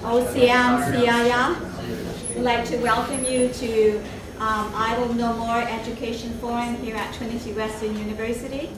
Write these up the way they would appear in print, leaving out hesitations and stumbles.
OCM CIA. We'd like to welcome you to Idle No More Education Forum here at Trinity Western University.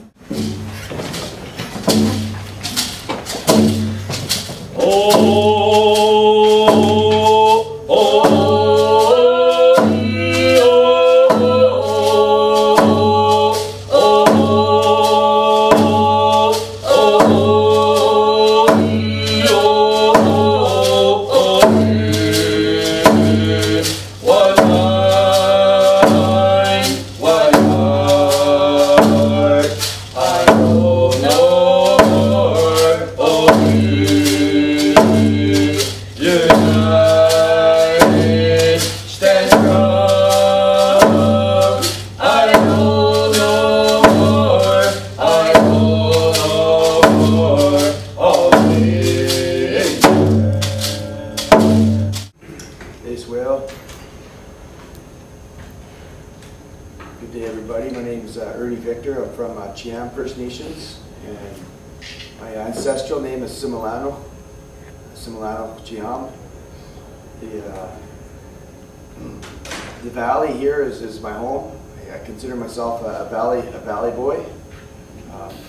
Good day, everybody. My name is Ernie Victor. I'm from First Nations, and my ancestral name is Similano Chiam. The valley here is my home. I consider myself a valley boy.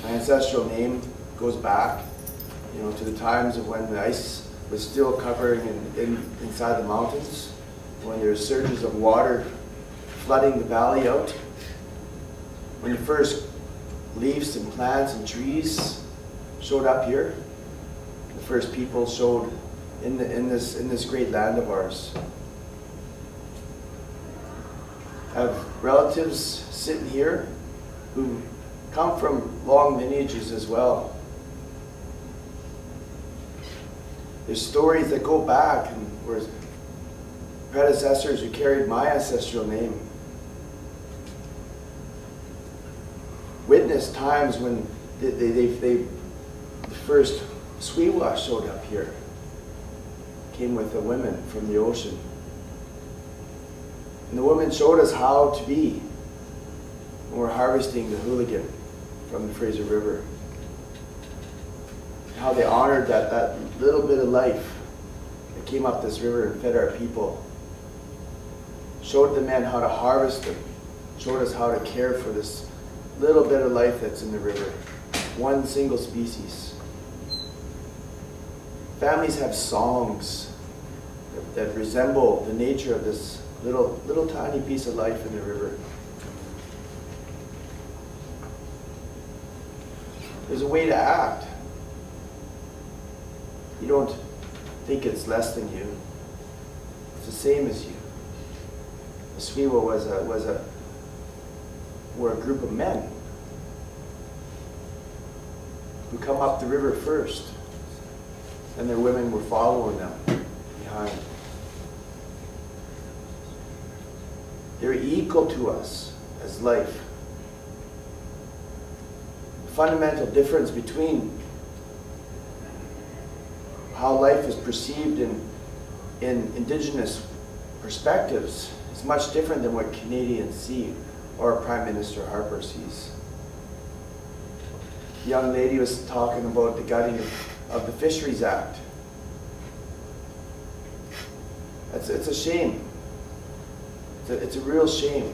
My ancestral name goes back, to the times of when the ice was still covering inside the mountains, when there were surges of water flooding the valley out. When the first leaves and plants and trees showed up here, the first people showed in this great land of ours. I have relatives sitting here who come from long lineages as well. There's stories that go back, and whereas predecessors who carried my ancestral name witnessed times when the first Swiwa showed up here, came with the women from the ocean. And the women showed us how to be when we're harvesting the hooligan from the Fraser River. How they honored that little bit of life that came up this river and fed our people. Showed the men how to harvest them. Showed us how to care for this little bit of life that's in the river. One single species. Families have songs that resemble the nature of this little tiny piece of life in the river. There's a way to act. You don't think it's less than you. It's the same as you. The Swiwa were a group of men who come up the river first, and their women were following them behind. They're equal to us as life. The fundamental difference between how life is perceived in Indigenous perspectives is much different than what Canadians see or Prime Minister Harper sees. The young lady was talking about the gutting of the Fisheries Act. It's a shame. It's a real shame.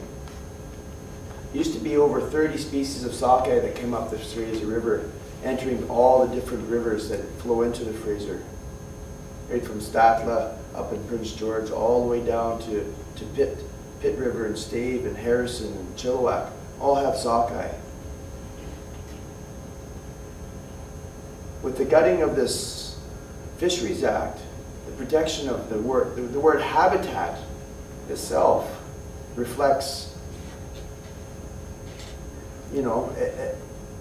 There used to be over 30 species of sockeye that came up the Fraser River, entering all the different rivers that flow into the Fraser. Right from Statla up in Prince George all the way down to Pitt River and Stave and Harrison and Chilliwack, all have sockeye. With the gutting of this Fisheries Act, the protection of the word habitat itself reflects,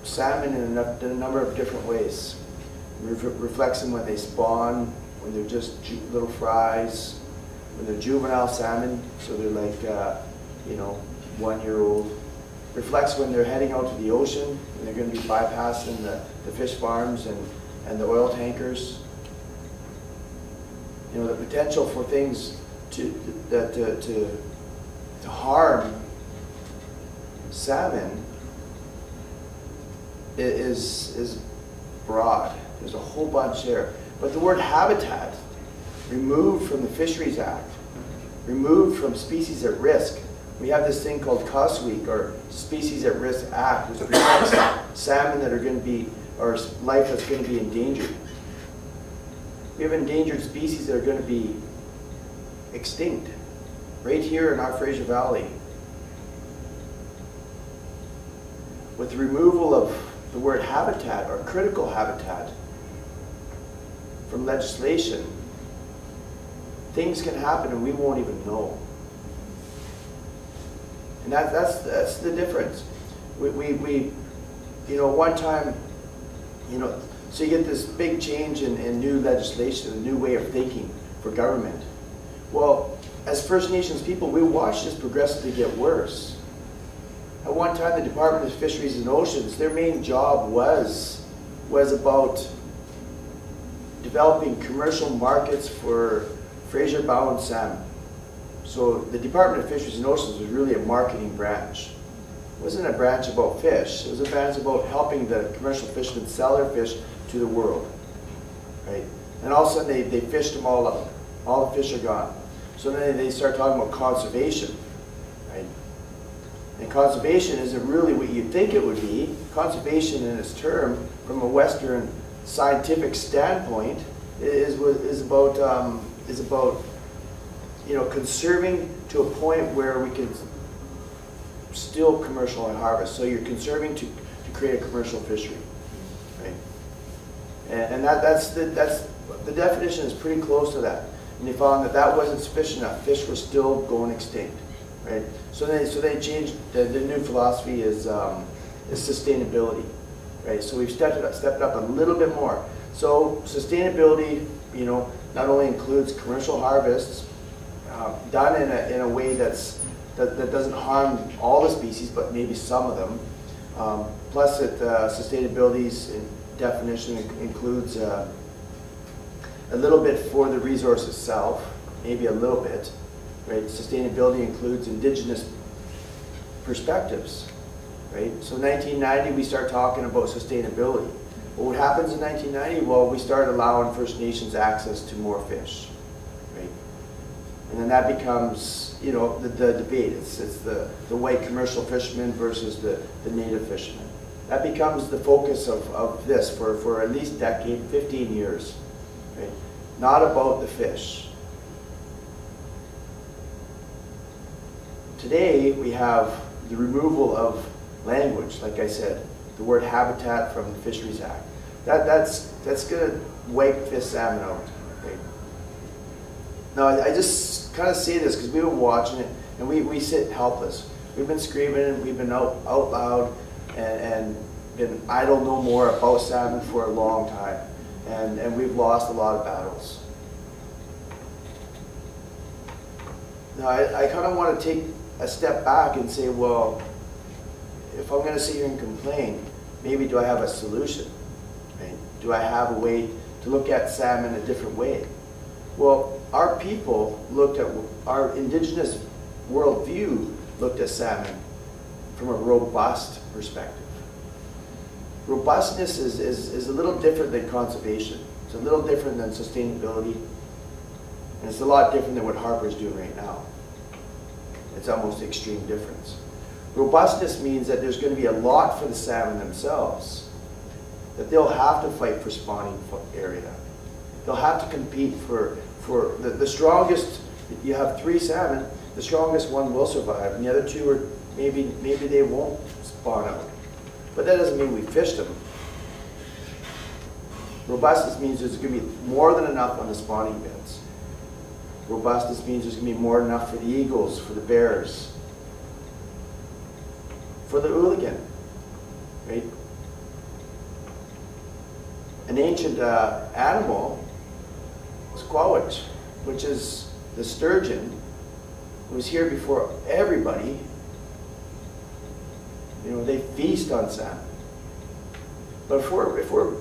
salmon in a number of different ways. It reflects them when they spawn, when they're just little fries, when they're juvenile salmon, so they're like, 1-year-old. Reflects when they're heading out to the ocean, when they're going to be bypassing the fish farms and the oil tankers. The potential for things to harm salmon is broad. There's a whole bunch there. But the word habitat removed from the Fisheries Act, removed from species at risk. We have this thing called COSWEAK, or Species at Risk Act, which protects salmon that are going to be, or life that's going to be endangered. We have endangered species that are going to be extinct right here in our Fraser Valley. With the removal of the word habitat or critical habitat from legislation, things can happen and we won't even know. And that's the difference. We you know, one time, you know, so you get this big change in new legislation, a new way of thinking for government. Well, as First Nations people, we watched this progressively get worse. At one time, the Department of Fisheries and Oceans, their main job was about developing commercial markets for Fraser-bound salmon. So the Department of Fisheries and Oceans was really a marketing branch. It wasn't a branch about fish. It was a branch about helping the commercial fishermen sell their fish to the world, right? And all of a sudden they fished them all up. All the fish are gone. So then they start talking about conservation, right? And conservation isn't really what you'd think it would be. Conservation in its term, from a Western scientific standpoint, is about you know, conserving to a point where we can still commercial and harvest. So you're conserving to create a commercial fishery, right? And that's the definition is pretty close to that. And they found that that wasn't sufficient enough. Fish were still going extinct, right? So they changed. The new philosophy is sustainability, right? So we've stepped it up a little bit more. So sustainability, you know, not only includes commercial harvests done in a way that doesn't harm all the species, but maybe some of them. Plus, sustainability's definition includes a little bit for the resource itself, maybe a little bit, right? Sustainability includes Indigenous perspectives, right? So 1990, we start talking about sustainability. Well, what happens in 1990? Well, we start allowing First Nations access to more fish, right? And then that becomes, you know, the debate. It's the white commercial fishermen versus the native fishermen. That becomes the focus of this for at least a decade, 15 years, right? Not about the fish. Today, we have the removal of language, like I said, the word habitat from the Fisheries Act. That's going to wipe fish salmon out. Right? Now, I just kind of say this because we've been watching it, and we sit helpless. We've been screaming, we've been out loud, and been idle no more about salmon for a long time. And we've lost a lot of battles. Now, I kind of want to take a step back and say, well, if I'm going to sit here and complain, maybe do I have a solution? Right? Do I have a way to look at salmon a different way? Well, our people looked at, our Indigenous worldview looked at salmon from a robust perspective. Robustness is a little different than conservation. It's a little different than sustainability. And it's a lot different than what Harper's doing right now. It's almost an extreme difference. Robustness means that there's going to be a lot for the salmon themselves. That they'll have to fight for spawning area. They'll have to compete for the strongest. You have 3 salmon, the strongest one will survive, and the other 2 are maybe they won't spawn out. But that doesn't mean we fished them. Robustness means there's going to be more than enough on the spawning beds. Robustness means there's going to be more than enough for the eagles, for the bears, for the hooligan, right? An ancient animal squawch, which is the sturgeon, was here before everybody. You know, they feast on salmon. But if we're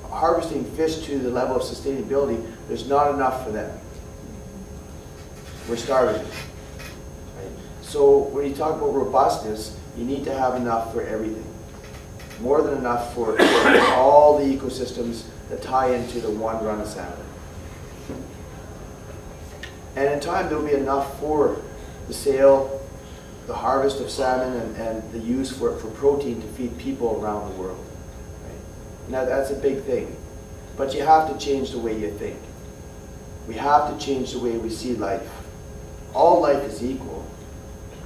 harvesting fish to the level of sustainability, there's not enough for them. We're starving. Right? So when you talk about robustness, you need to have enough for everything. More than enough for all the ecosystems that tie into the one run of salmon. And in time, there'll be enough for the sale, the harvest of salmon, and the use for protein to feed people around the world. Right? And that's a big thing. But you have to change the way you think. We have to change the way we see life. All life is equal.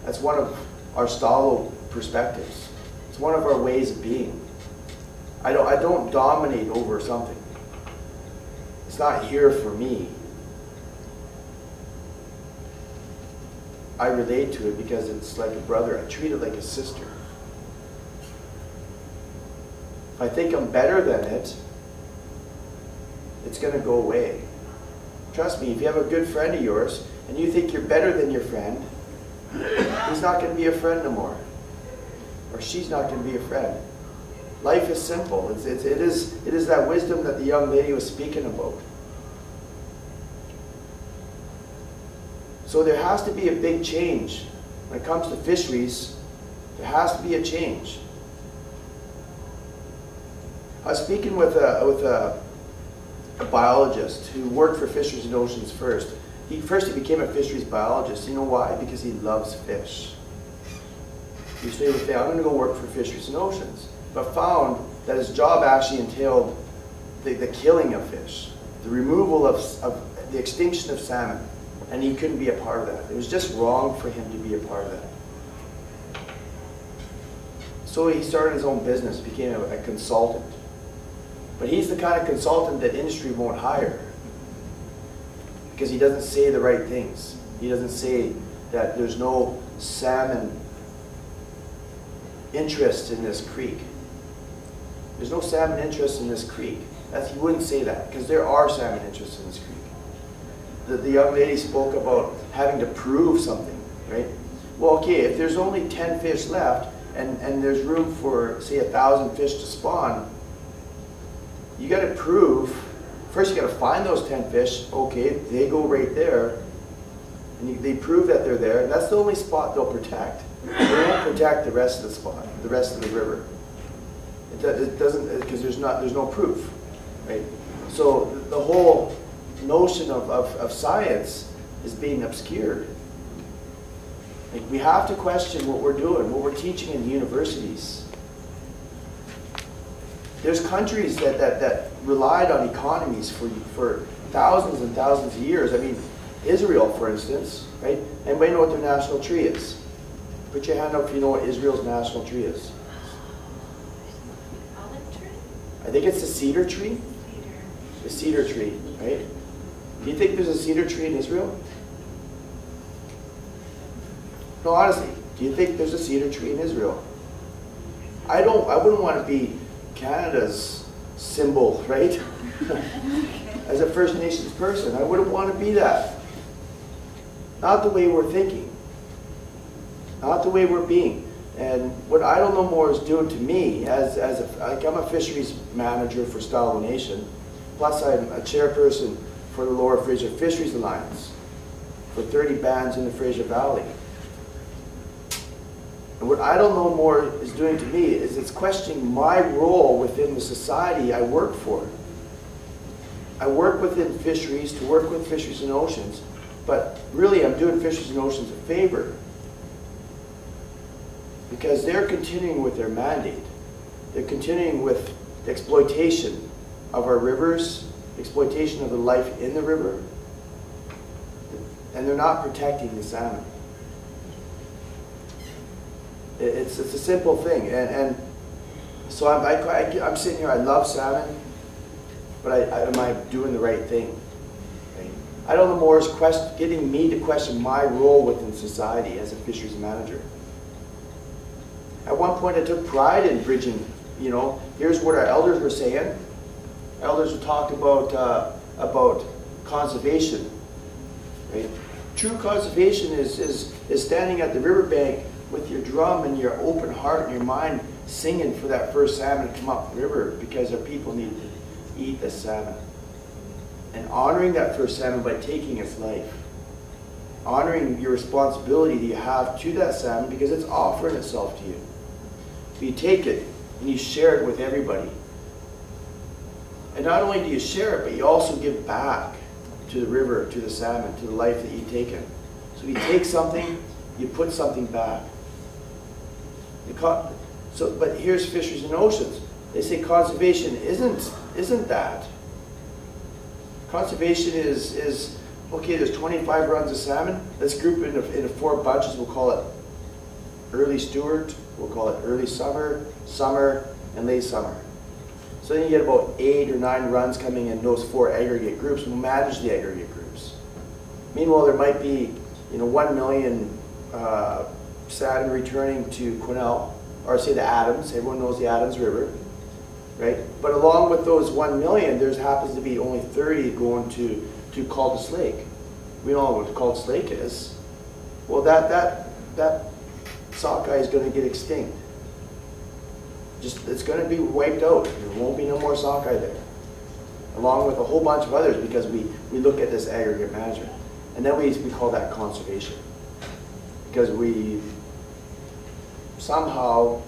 That's one of our Stalo perspectives. It's one of our ways of being. I don't dominate over something. It's not here for me. I relate to it because it's like a brother. I treat it like a sister. If I think I'm better than it, it's going to go away. Trust me, if you have a good friend of yours and you think you're better than your friend, he's not going to be a friend no more. Or she's not going to be a friend. Life is simple. It is that wisdom that the young lady was speaking about. So there has to be a big change. When it comes to fisheries, there has to be a change. I was speaking with a biologist who worked for Fisheries and Oceans first. He became a fisheries biologist. You know why? Because he loves fish. He used to say, I'm going to go work for Fisheries and Oceans. But found that his job actually entailed the killing of fish, the removal of the extinction of salmon. And he couldn't be a part of that. It was just wrong for him to be a part of that. So he started his own business, became a consultant. But he's the kind of consultant that industry won't hire because he doesn't say the right things. He doesn't say that there's no salmon interest in this creek. There's no salmon interest in this creek. He wouldn't say that because there are salmon interests in this creek. The young lady spoke about having to prove something, right? Well, okay, if there's only 10 fish left and there's room for, say, 1,000 fish to spawn, you got to prove, first you got to find those 10 fish, okay, they go right there, and they prove that they're there, and that's the only spot they'll protect. They won't protect the rest of the spot, the rest of the river. It doesn't, because there's no proof, right? So the whole notion of science is being obscured. Like, we have to question what we're doing, what we're teaching in universities. There's countries that relied on economies for thousands and thousands of years. I mean, Israel, for instance, right? Anybody know what their national tree is? Put your hand up if you know what Israel's national tree is. Olive tree? I think it's the cedar tree. The cedar tree, right? Do you think there's a cedar tree in Israel? No, honestly, do you think there's a cedar tree in Israel? I wouldn't want to be Canada's symbol, right? As a First Nations person, I wouldn't want to be that. Not the way we're thinking. Not the way we're being. And what I Don't Know More is doing to me, I'm a fisheries manager for Stalo Nation, plus I'm a chairperson for the Lower Fraser Fisheries Alliance for 30 bands in the Fraser Valley. And what I Don't Know More is doing to me is it's questioning my role within the society I work for. I work within fisheries to work with Fisheries and Oceans, but really I'm doing Fisheries and Oceans a favor because they're continuing with their mandate. They're continuing with the exploitation of our rivers, exploitation of the life in the river, and they're not protecting the salmon. It's a simple thing, and so I'm sitting here. I love salmon, but am I doing the right thing? Right? I Don't Know More is getting me to question my role within society as a fisheries manager. At one point, I took pride in bridging. You know, here's what our elders were saying. Elders would talk about conservation. Right? True conservation is standing at the riverbank with your drum and your open heart and your mind singing for that first salmon to come up the river because our people need to eat the salmon. And honoring that first salmon by taking its life. Honoring your responsibility that you have to that salmon because it's offering itself to you. So you take it and you share it with everybody. And not only do you share it, but you also give back to the river, to the salmon, to the life that you've taken. So you take something, you put something back. But here's Fisheries and Oceans. They say conservation isn't that. Conservation is okay, there's 25 runs of salmon. Let's group it into 4 bunches. We'll call it early Stewart, we'll call it early summer, summer, and late summer. So then you get about 8 or 9 runs coming in those 4 aggregate groups. We'll manage the aggregate groups. Meanwhile, there might be 1 million salmon returning to Quesnel, or say the Adams. Everyone knows the Adams River, right? But along with those 1 million, there happens to be only 30 going to Caldas Lake. We know what Caldas Lake is. Well, that sockeye is going to get extinct. It's going to be wiped out. There won't be no more sockeye there, along with a whole bunch of others, because we look at this aggregate management, and then we call that conservation, because we somehow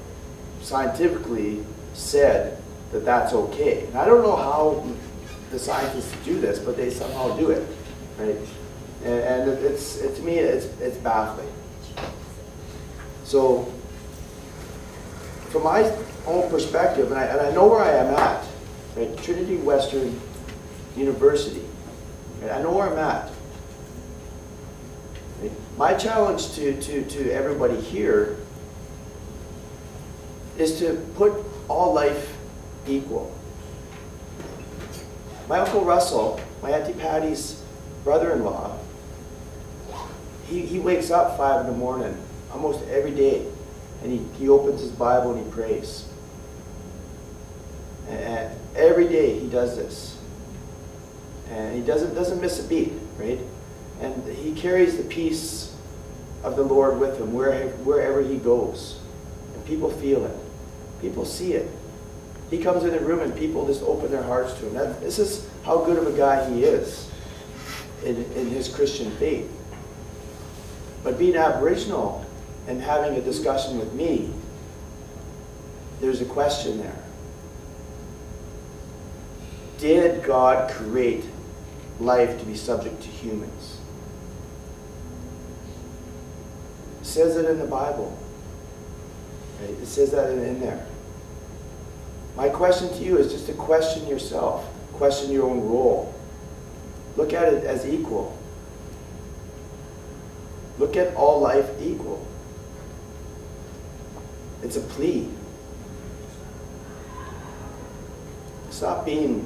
scientifically said that that's okay. And I don't know how the scientists do this, but they somehow do it, right? And to me, it's baffling. So, from my own perspective, and I know where I am at, right? Trinity Western University, right? I know where I'm at. Right? My challenge to everybody here is to put all life equal. My Uncle Russell, my Auntie Patty's brother-in-law, he wakes up 5 in the morning almost every day, and he opens his Bible and he prays. And every day he does this. And he doesn't miss a beat, right? And he carries the peace of the Lord with him wherever he goes. And people feel it. People see it. He comes in the room and people just open their hearts to him. This is how good of a guy he is in his Christian faith. But being Aboriginal and having a discussion with me, there's a question there. Did God create life to be subject to humans? It says it in the Bible. Right? It says that in there. My question to you is just to question yourself, question your own role. Look at it as equal. Look at all life equal. It's a plea. Stop being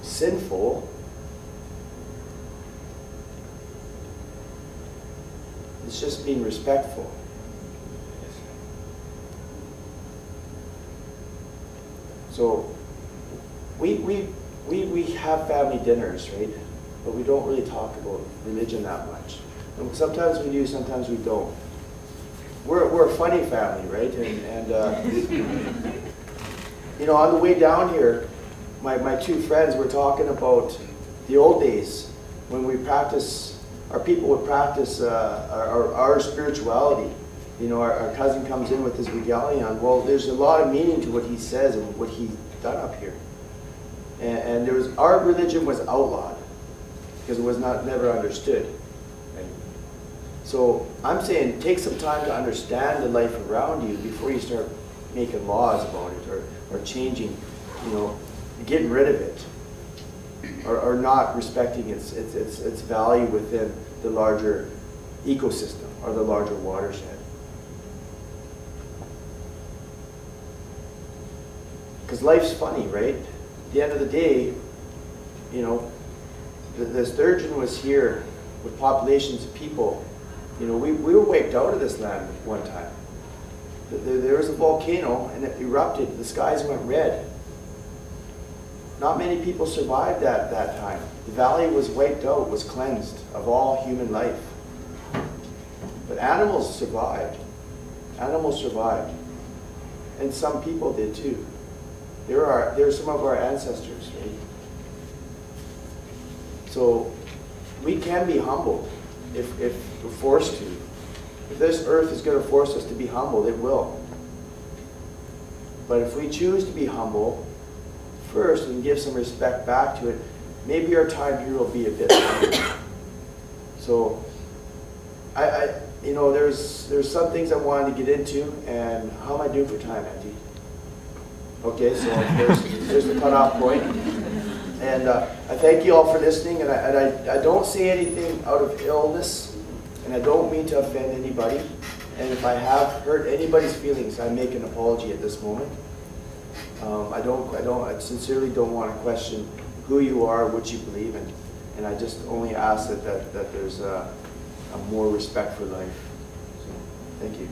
sinful. It's just being respectful. So we have family dinners, right? But we don't really talk about religion that much. And sometimes we do, sometimes we don't. We're a funny family, right? And on the way down here, my 2 friends were talking about the old days when our people would practice our spirituality. Our cousin comes in with his regalion. Well, there's a lot of meaning to what he says and what he's done up here. And our religion was outlawed because it was never understood. Right? So I'm saying take some time to understand the life around you before you start making laws about it or changing, getting rid of it or not respecting its value within the larger ecosystem or the larger watershed. Because life's funny, right? At the end of the day, the sturgeon was here with populations of people. We were wiped out of this land one time. There was a volcano and it erupted. The skies went red. Not many people survived that time. The valley was wiped out, was cleansed of all human life. But animals survived. Animals survived. And some people did too. They're some of our ancestors, right? So we can be humbled if we're forced to. If this earth is going to force us to be humble, it will. But if we choose to be humble first and give some respect back to it, maybe our time here will be a bit longer. So, you know, there's some things I wanted to get into, and how am I doing for time, Auntie? Okay, so there's the cutoff point. And I thank you all for listening, and I don't say anything out of illness, and I don't mean to offend anybody. And if I have hurt anybody's feelings, I make an apology at this moment. I sincerely don't want to question who you are, what you believe in, and I just only ask that there's a more respect for life. So, thank you.